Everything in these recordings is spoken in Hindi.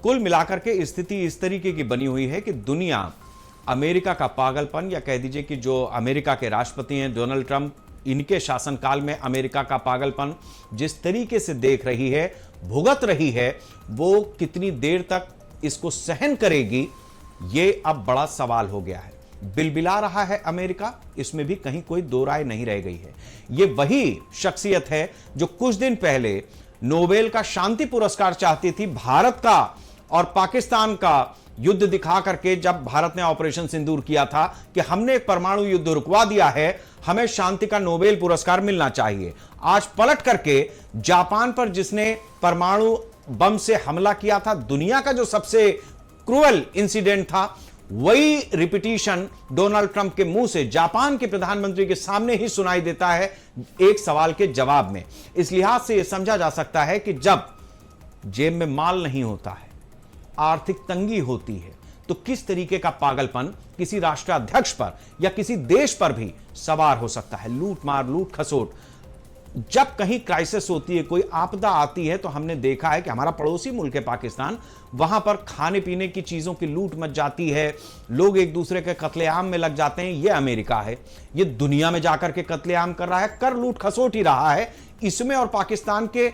कुल मिलाकर के स्थिति इस तरीके की बनी हुई है कि दुनिया अमेरिका का पागलपन, या कह दीजिए कि जो अमेरिका के राष्ट्रपति हैं डोनाल्ड ट्रंप, इनके शासनकाल में अमेरिका का पागलपन जिस तरीके से देख रही है, भुगत रही है, वो कितनी देर तक इसको सहन करेगी, ये अब बड़ा सवाल हो गया है। बिलबिला रहा है अमेरिका, इसमें भी कहीं कोई दो राय नहीं रह गई है। ये वही शख्सियत है जो कुछ दिन पहले नोबेल का शांति पुरस्कार चाहती थी, भारत का और पाकिस्तान का युद्ध दिखा करके, जब भारत ने ऑपरेशन सिंदूर किया था कि हमने एक परमाणु युद्ध रुकवा दिया है, हमें शांति का नोबेल पुरस्कार मिलना चाहिए। आज पलट करके जापान पर जिसने परमाणु बम से हमला किया था, दुनिया का जो सबसे क्रूअल इंसिडेंट था, वही रिपीटिशन डोनाल्ड ट्रंप के मुंह से जापान के प्रधानमंत्री के सामने ही सुनाई देता है एक सवाल के जवाब में। इस लिहाज से यह समझा जा सकता है कि जब जेब में माल नहीं होता है, आर्थिक तंगी होती है, तो किस तरीके का पागलपन किसी राष्ट्राध्यक्ष पर या किसी देश पर भी सवार हो सकता है। लूट मार, लूट खसोट, जब कहीं क्राइसिस होती है, कोई आपदा आती है, तो हमने देखा है कि हमारा पड़ोसी मुल्क है पाकिस्तान, वहां पर खाने पीने की चीजों की लूट मच जाती है, लोग एक दूसरे के कत्लेआम में लग जाते हैं। ये अमेरिका है, ये दुनिया में जाकर के कत्लेआम कर रहा है, कर लूट खसोट ही रहा है। इसमें और पाकिस्तान के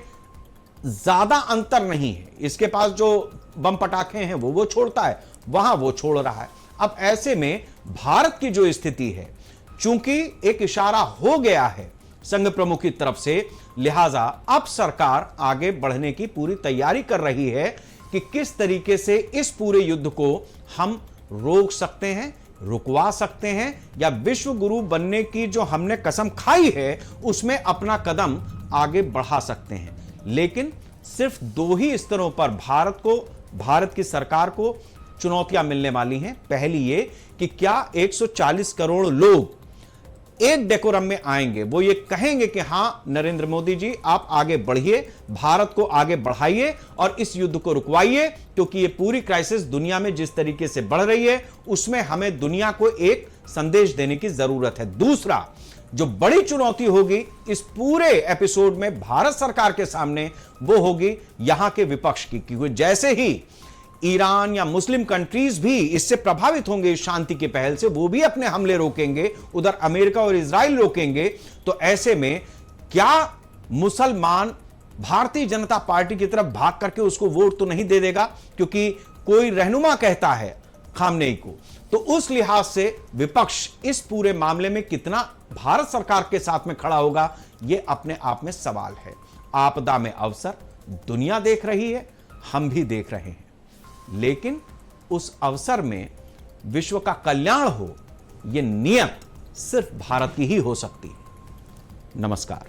ज्यादा अंतर नहीं है। इसके पास जो बम पटाखे हैं वो छोड़ता है, वहां वो छोड़ रहा है। अब ऐसे में भारत की जो स्थिति है, चूंकि एक इशारा हो गया है संघ प्रमुख की तरफ से, लिहाजा अब सरकार आगे बढ़ने की पूरी तैयारी कर रही है कि किस तरीके से इस पूरे युद्ध को हम रोक सकते हैं, रुकवा सकते हैं, या विश्व गुरु बनने की जो हमने कसम खाई है उसमें अपना कदम आगे बढ़ा सकते हैं। लेकिन सिर्फ दो ही स्तरों पर भारत की सरकार को चुनौतियां मिलने वाली हैं। पहली ये कि क्या 140 करोड़ लोग एक डेकोरम में आएंगे, वो ये कहेंगे कि हां नरेंद्र मोदी जी आप आगे बढ़िए, भारत को आगे बढ़ाइए और इस युद्ध को रुकवाइए, क्योंकि ये पूरी क्राइसिस दुनिया में जिस तरीके से बढ़ रही है उसमें हमें दुनिया को एक संदेश देने की जरूरत है। दूसरा जो बड़ी चुनौती होगी इस पूरे एपिसोड में भारत सरकार के सामने, वो होगी यहां के विपक्ष की, क्योंकि जैसे ही ईरान या मुस्लिम कंट्रीज भी इससे प्रभावित होंगे इस शांति की पहल से, वो भी अपने हमले रोकेंगे, उधर अमेरिका और इजराइल रोकेंगे। तो ऐसे में क्या मुसलमान भारतीय जनता पार्टी की तरफ भाग करके उसको वोट तो नहीं दे देगा, क्योंकि कोई रहनुमा कहता है खामनेई को। तो उस लिहाज से विपक्ष इस पूरे मामले में कितना भारत सरकार के साथ में खड़ा होगा, यह अपने आप में सवाल है। आपदा में अवसर दुनिया देख रही है, हम भी देख रहे हैं, लेकिन उस अवसर में विश्व का कल्याण हो, यह नियत सिर्फ भारत की ही हो सकती है। नमस्कार।